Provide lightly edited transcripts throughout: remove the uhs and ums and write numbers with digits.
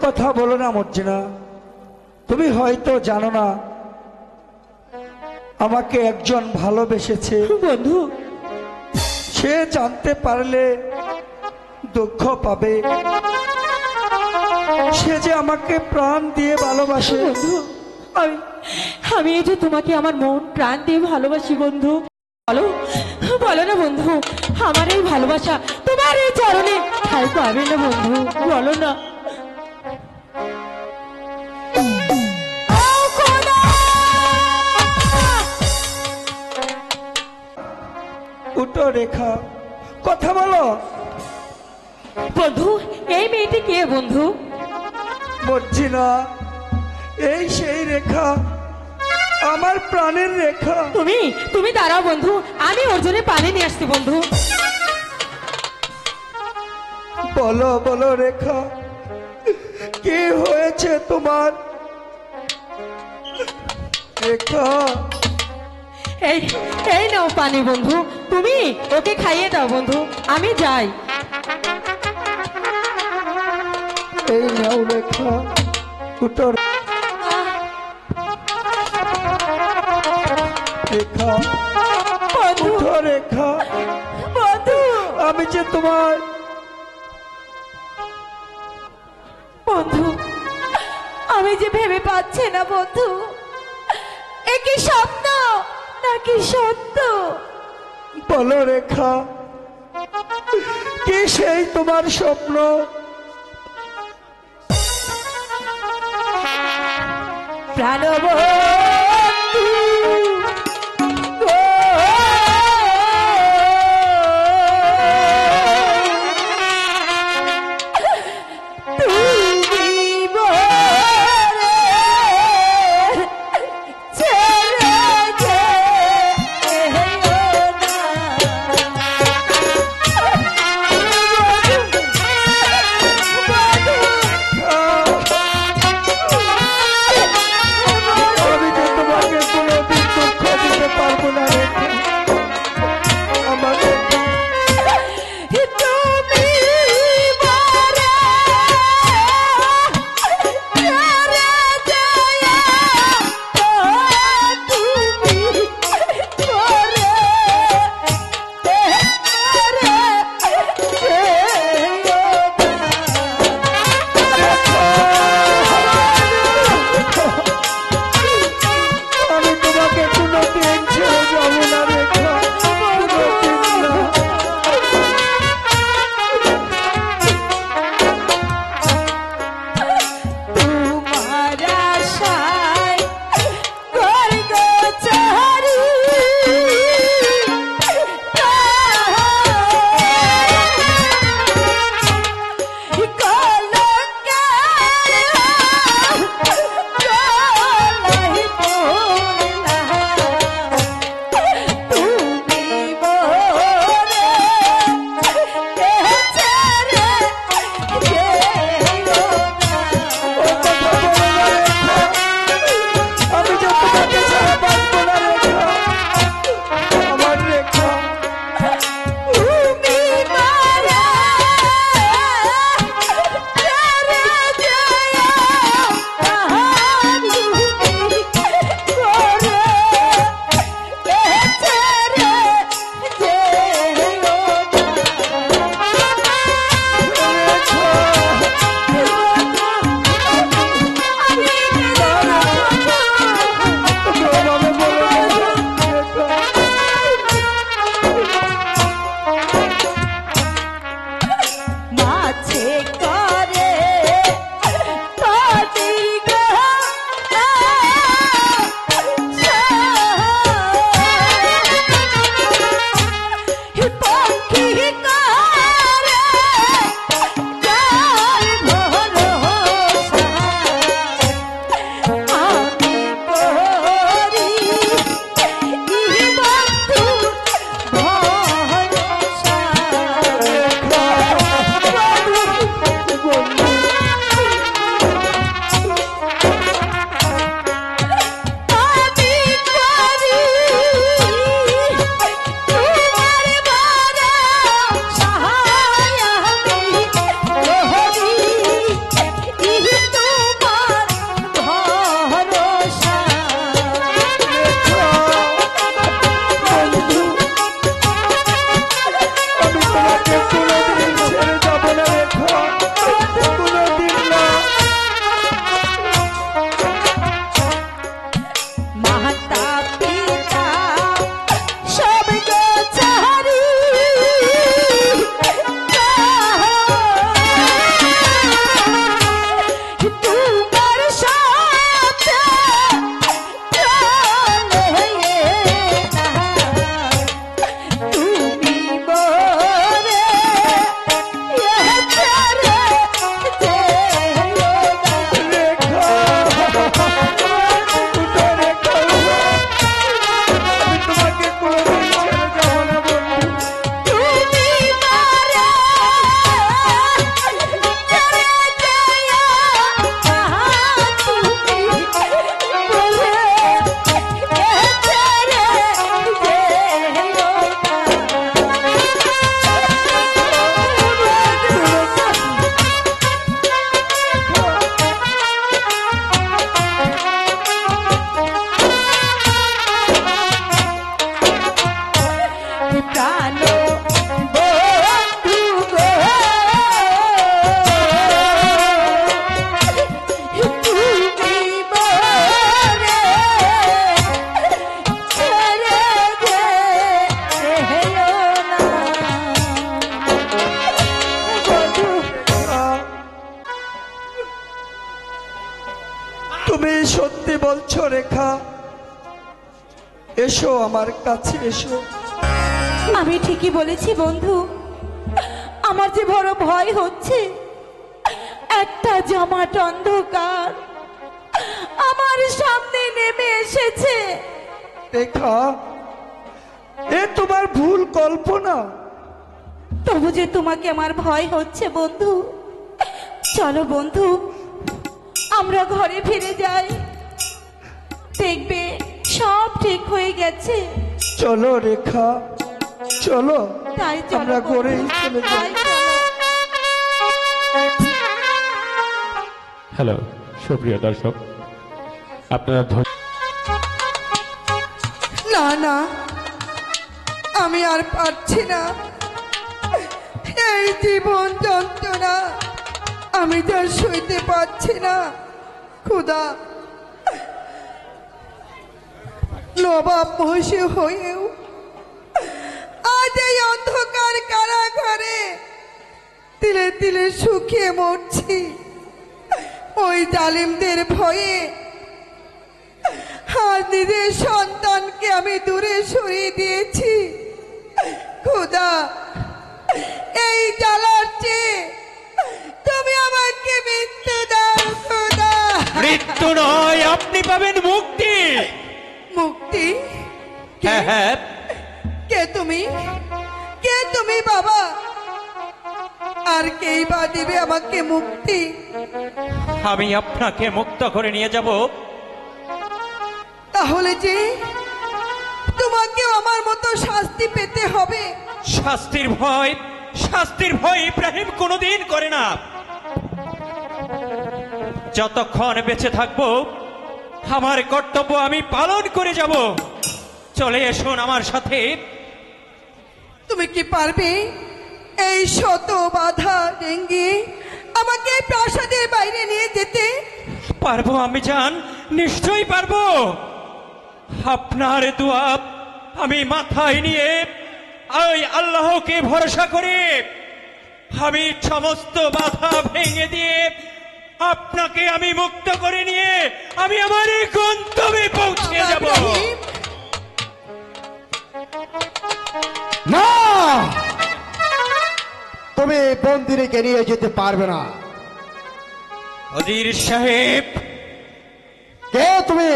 কথা বলো না মর্জিনা, তুমি হয়তো জানো না আমাকে একজন ভালোবেসেছে। বন্ধু, সে জানতে পারলে দুঃখ পাবে। সে যে আমাকে প্রাণ দিয়ে ভালোবাসে। বন্ধু, আমি এই যে তোমাকে আমার মন প্রাণ দিয়ে ভালোবাসি বন্ধু। বলো বলো না বন্ধু, আমার এই ভালোবাসা তোমার এই চরণে ঠাই পাবে না বন্ধু, বলো না। উঠো রেখা, কথা বলো। বন্ধু, এই মেয়েটি কে বন্ধু? মর্জিনা, এই সেই রেখা, আমার প্রাণের রেখা। তুমি তুমি দাঁড়াও বন্ধু, আমি ওর জন্য পানি নিয়ে আসছি বন্ধু। বলো বলো রেখা, কি হয়েছে তোমার? রেখা, এই এই নাও পানি বন্ধু, তুমি ওকে খাইয়ে দাও বন্ধু, আমি যাই। এই নাও রেখা, উঠো রেখা, বন্ধু, উঠো রেখা। বন্ধু, আমি যে তোমার বন্ধু, আমি যে ভেবে পাচ্ছি না বন্ধু, এ কি স্বপ্ন নাকি সত্য? বলো রেখা, কি সেই তোমার স্বপ্ন? প্রাণবন্ধু, আমি তুমি সত্যি বলছো রেখা? এসো আমার কাছে এসো। আমি ঠিকই বলেছি বন্ধু। আমার যে বড় ভয় হচ্ছে, একটা জমাট অন্ধকার আমার সামনে নেমে এসেছে। রেখা, এ তোমার ভুল কল্পনা। তবু যে তোমাকে আমার ভয় হচ্ছে বন্ধু। চলো বন্ধু, আমরা ঘরে ফিরে যাই, দেখবে সব ঠিক হয়ে গেছে। চলো রেখা, চলো তাই চলো আমরা বন্ধু, ঘরেই চলে যাই। তাই চলো। হ্যালো সুপ্রিয় দর্শক, আপনারা না না, আমি আর পারছি না। এই জীবন যন্ত্রণা আমি তো আর সইতে পারছি না। খুদা, নবাব মহিষী হয়েও আজ এই অন্ধকার কারাগারে তিলে তিলে শুকিয়ে মরছি ওই জালিমদের ভয়ে। আজ নিজের সন্তানকে আমি দূরে সরিয়ে দিয়েছি। খোদা, এই জ্বালার চেয়ে তুমি আমাকে মৃত্যু দাও খোদা। মৃত্যু নয়, আপনি পাবেন মুক্তি। মুক্তি? হ্যাঁ হ্যাঁ, কে তুমি? কে তুমি বাবা? আর কেই বা দিবে আমাকে মুক্তি? আমি আপনাকে মুক্ত করে নিয়ে যাব। তাহলে যে তোমাকেও আমার মতো শাস্তি পেতে হবে। শাস্তির ভয়, শাস্তির ভয় ইব্রাহিম কোনোদিন করে না। যতক্ষণ বেঁচে থাকবো আমার কর্তব্য আমি পালন করে যাব। চলে এসুন আমার সাথে। তুমি কি পারবে এই শত বাধা ডেঙ্গিয়ে আমাকে প্রাসাদের বাইরে নিয়ে যেতে? পারবো আমি জান, নিশ্চয়ই পারবো। আপনার দোয়া আমি মাথায় নিয়ে ওই আল্লাহকে ভরসা করে আমি সমস্ত বাধা ভেঙে দিয়ে আপনাকে আমি মুক্ত করে নিয়ে আমি আমার এই গন্তব্যে পৌঁছে যাব। ইব্রাহিম, না, তুমি বন্দিনীকে নিয়ে যেতে পারবে না। ওজির সাহেব, কে তুমি?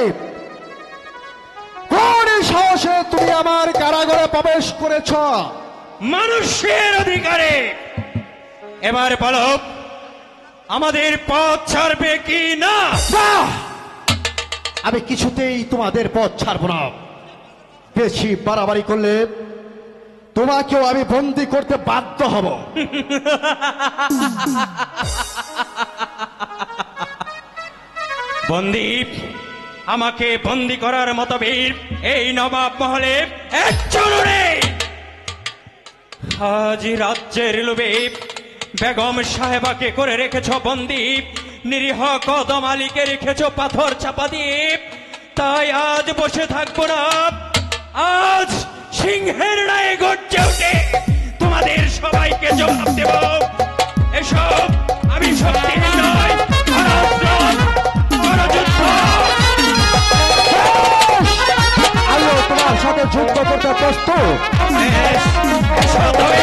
কোন সাহসে তুমি আমার কারাগারে প্রবেশ করেছ? মানুষের অধিকারে। এবার বলো, আমাদের পথ ছাড়বে কি না? না, আমি কিছুতেই তোমাদের পথ ছাড়ব না। বেশি বাড়াবাড়ি করলে তোমাকেও আমি বন্দি করতে বাধ্য হব। বন্দী, আমাকে বন্দি করার মতো বীর এই নবাব মহলে একজন নেই। আজ রাজ্যের লোভে বেগম সাহেবাকে করে রেখেছ বন্দি, নিরীহ কদম আলীকে রেখেছ পাথর চাপা দিয়ে। তাই আজ বসে থাকবো না, আজ সিংহের ন্যায় গর্জে উঠে তোমাদের সবাইকে জবাব দেব। এসব আমি সত্যি নয়, আমিও তোমার সাথে যুদ্ধ করতে প্রস্তুত। এসো তবে।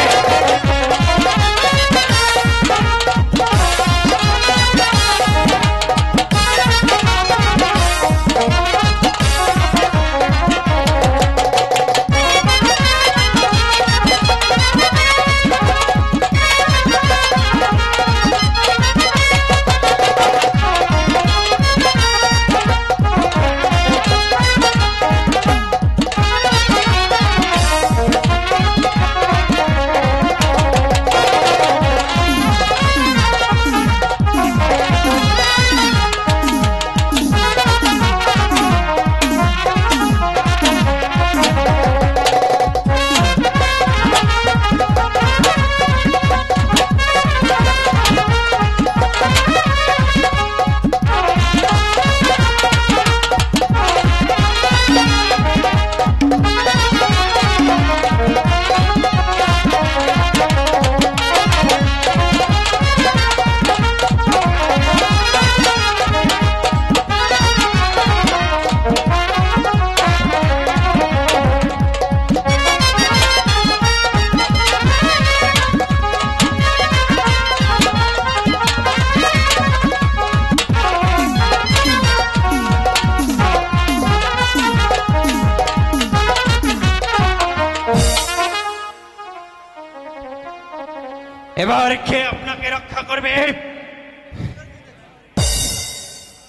এবার কে আপনাকে রক্ষা করবে?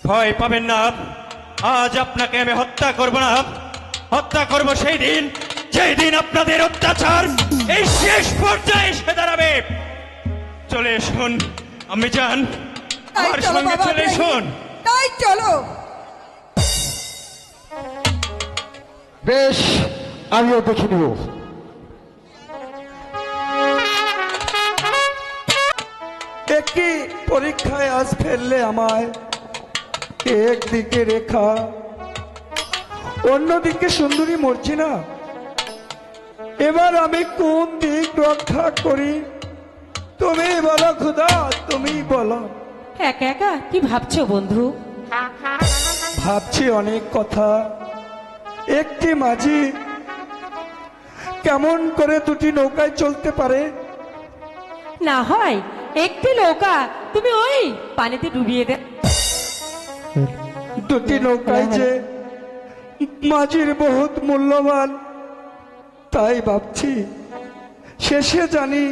ভয় পাবেন না, আজ আপনাকে আমি হত্যা করব না, হত্যা করব সেই দিন যেই দিন আপনাদের অত্যাচার এই শেষ পর্যায়ে এসে দাঁড়াবে। চলে এসুন, আমি যান, তাই আমার চলো সঙ্গে বাবা, চলে এসুন। তাই চলো। বেশ, আমিও দেখে নেব। একটি পরীক্ষায় আজ ফেললে আমায়, একদিকে রেখা অন্যদিকে সুন্দরী মর্জিনা। এবার আমি কোন দিক রক্ষা করি? তুমি বলো খুদা, তুমি বলো। একা একা কি ভাবছো বন্ধু? ভাবছি অনেক কথা। একটি মাঝি কেমন করে দুটি নৌকায় চলতে পারে? না হয় একটি নৌকা তুমি ওই পানিতে ডুবিয়ে দে। দুটি নৌকায় যে মাঝির বহুত মূল্যবান, তাই ভাবছি। শেষে জানি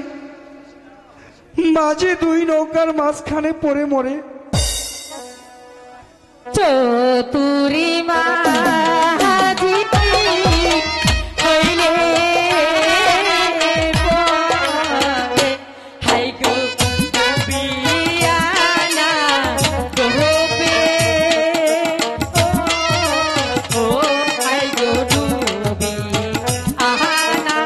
মাঝি দুই নৌকার মাঝখানে পড়ে মরে। চতুরি মাঝি হইলে পরে, হাই গো ডুবিয়া না ডুবে, ও হাই গো ডুবিয়া না।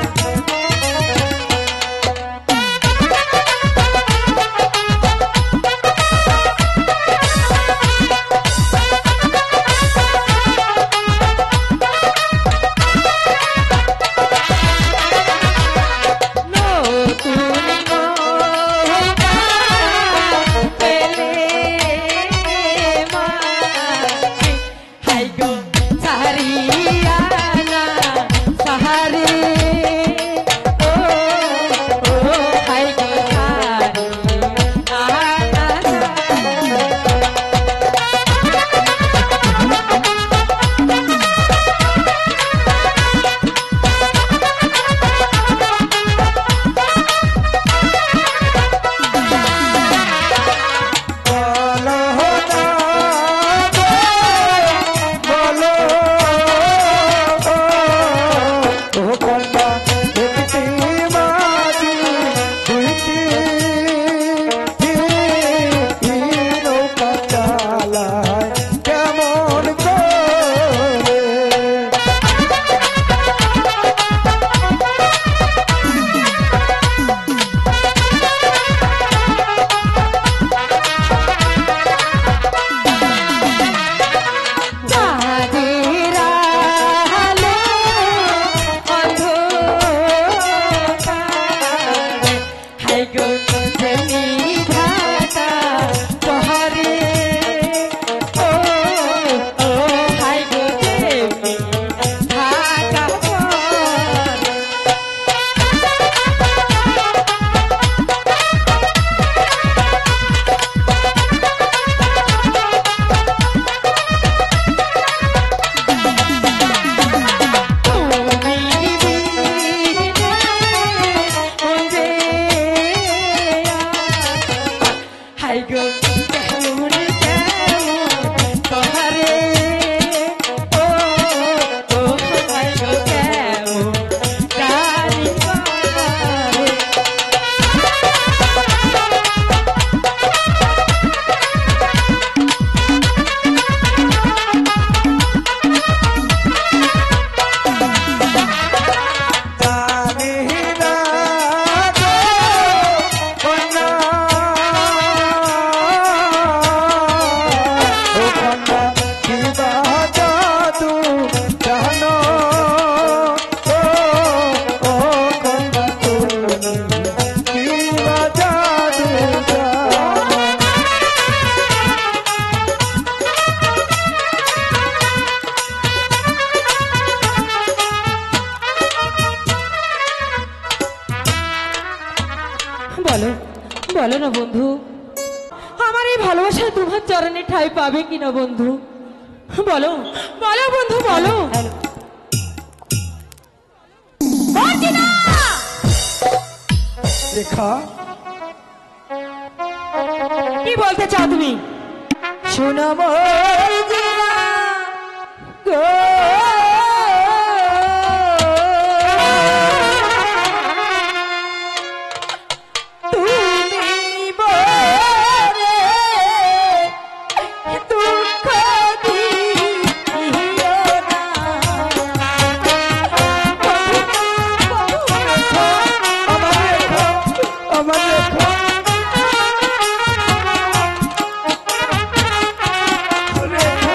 বলো বলো না বন্ধু, আমার এই ভালোবাসায় তোমার চরণে ঠাঁই পাবে কিনা বন্ধু? বলো বলো বন্ধু বলো। রেখা, কি বলতে চাও তুমি? শোনো মর্জিনা গো, তুমি বলে দুঃখ দিও না। আমার রেখো রেখো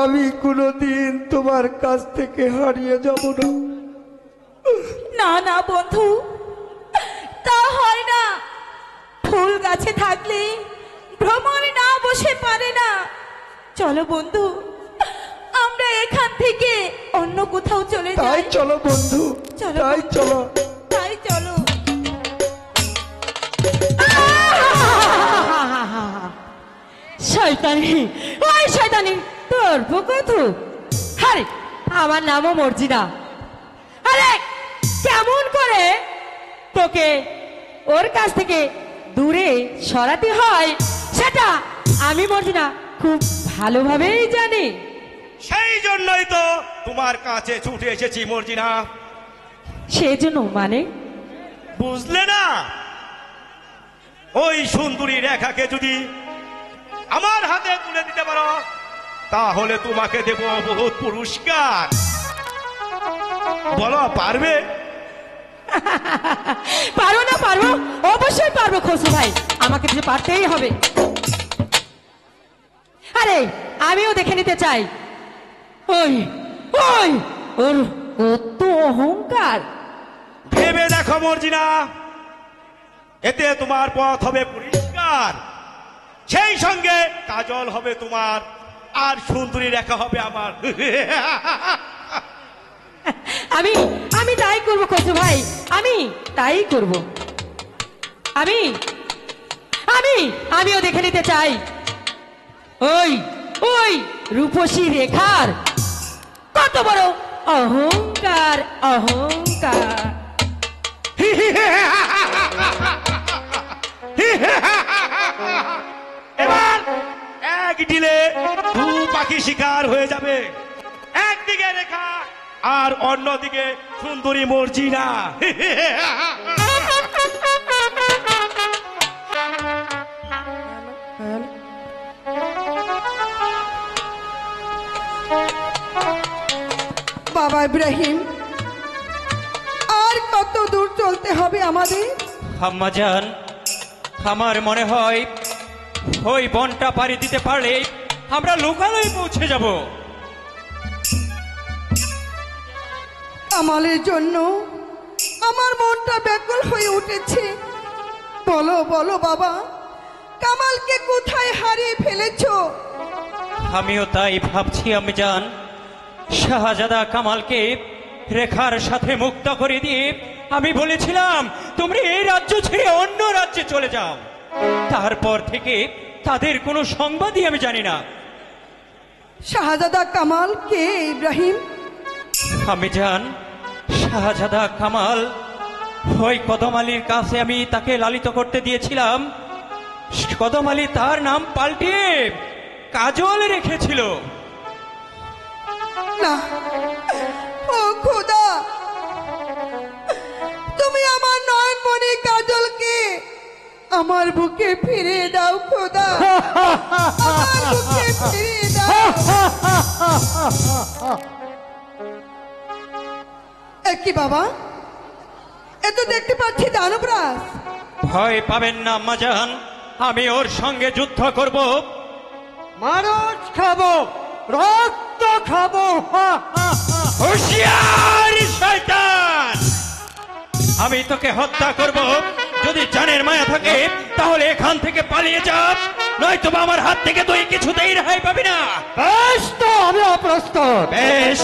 আমি কোনোদিন তোমার কাছ থেকে হারিয়ে যাব না। না না বন্ধু, তা হয় না। ফুল গাছে থাকলে ভ্রমণ না বসে পারে না। চলো বন্ধু, আমরা এখান থেকে অন্য কোথাও চলে তাই যাই। চলো বন্ধু, চলো তাই বন্ধু। চলো। তাই চলো। শয়তানি, ওই শয়তানি তোর কত? আরে আমার নামও মর্জিনা। আরে কেমন করে তোকে ওর কাছ থেকে দূরে সরাতে হয় সেটা আমি মর্জিনা খুব ভালোভাবেই জানি। সেই জন্যই তো তোমার কাছে ছুটে এসেছি মর্জিনা। সেজন্য মানে বুঝলে না? ওই সুন্দরী রেখাকে যদি আমার হাতে তুলে দিতে পারো তাহলে তোমাকে দেব বহুত পুরস্কার। বলো পারবে? পারো না পারবো, অবশ্যই পারবো খসরু ভাই, আমাকে যে পারতেই হবে। আরে আমিও দেখে নিতে চাই ওই ওই ওর কত অহংকার। ভেবে দেখো মর্জিনা, এতে তোমার পথ হবে পরিষ্কার, সেই সঙ্গে কাজল হবে তোমার, আর সুন্দরী রেখা হবে আমার। আমি আমি তাই করবো খসরু ভাই, আমি তাই করব। আমি আমি আমিও দেখে নিতে চাই ওই ওই রূপসী রেখার কত বড় অহংকার, অহংকার। এবার এক ডিলে দু পাখি শিকার হয়ে যাবে, একদিকে রেখা আর অন্যদিকে সুন্দরী মর্জিনা। বাবা ইব্রাহিম, আর কত দূর চলতে হবে আমাদের? আম্মাজান, আমার মনে হয় ওই বনটা পাড়ি দিতে পারলে আমরা লোকালয়ে পৌঁছে যাব। কামালের জন্য আমার মনটা ব্যাকুল হয়ে উঠেছে। বলো বলো বাবা, কামালকে কোথায় হারিয়ে ফেলেছো? আমিও তাই ভাবছি আম্মাজান। শাহজাদা কামালকে রেখার সাথে মুক্ত করে দিয়ে আমি বলেছিলাম তোমরা এই রাজ্য ছেড়ে অন্য রাজ্যে চলে যাও। তারপর থেকে তাদের কোনো সংবাদই আমি জানি না। শাহজাদা কামাল কে ইব্রাহিম? আমি জান, শাহজাদা কামাল ওই কদম আলীর কাছে আমি তাকে লালিত করতে দিয়েছিলাম। কদম আলী তার নাম পাল্টিয়ে কাজল রেখেছিল। না, ও খোদা, তুমি আমার নয়নমণি কাজলকে আমার বুকে ফিরিয়ে দাও খোদা, আমার বুকে ফিরিয়ে দাও। কি বাবা, এ তো দেখতে পাচ্ছি দানবরাজ। ভয় পাবেন না আম্মাজান, আমি ওর সঙ্গে যুদ্ধ করব। মানুষ খাবো, রক্ত খাবো। হুঁশিয়ার শয়তান! আমি তোকে হত্যা করব। যদি জানের মায়া থাকে তাহলে এখান থেকে পালিয়ে যা, নয়তো আমার হাত থেকে তুই কিছুতেই রেহাই পাবি না। বেশ তো, আমি অপ্রস্তুত। বেশ,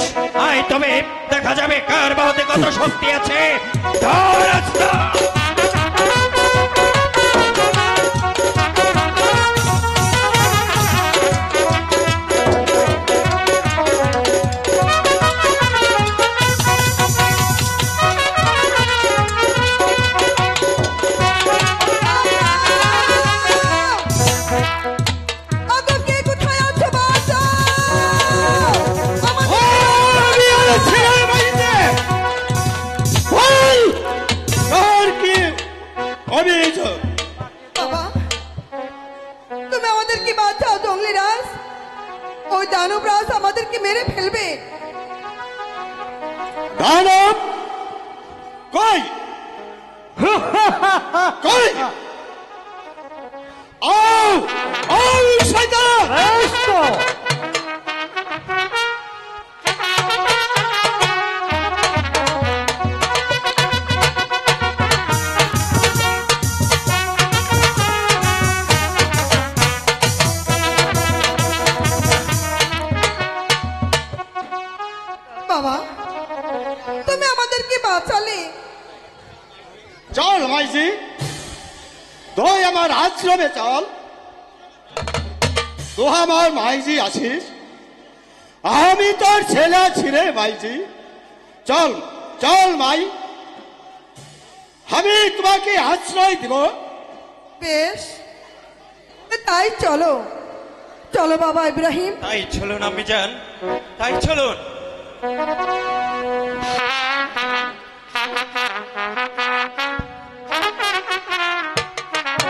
আয় তবে দেখা যাবে কার বাহুতে কত শক্তি আছে। ধর আস্তা! আগো কে কোথায় আছে বাঁচাও! বাবা, তুমি আমাদেরকে বাঁচাও জঙ্গলিরাজ, ওই দানবরাজ আমাদেরকে মেরে ফেলবে। দানব কই? কই? ও ও শয়তান! বেশ তো, চল মাইজি, তুই আমার আশ্রমে চল। তো আমার মাইজি আছিস, আমি তোর ছেলে ছিঁড়ে মাইজি। চল চল মাই, আমি তোমাকে আশ্রয় দিব। বেশ, তাই চলো চলো বাবা ইব্রাহিম। তাই চলুন আমি যান, তাই চলুন। Ha ha ha ha ha ha ha.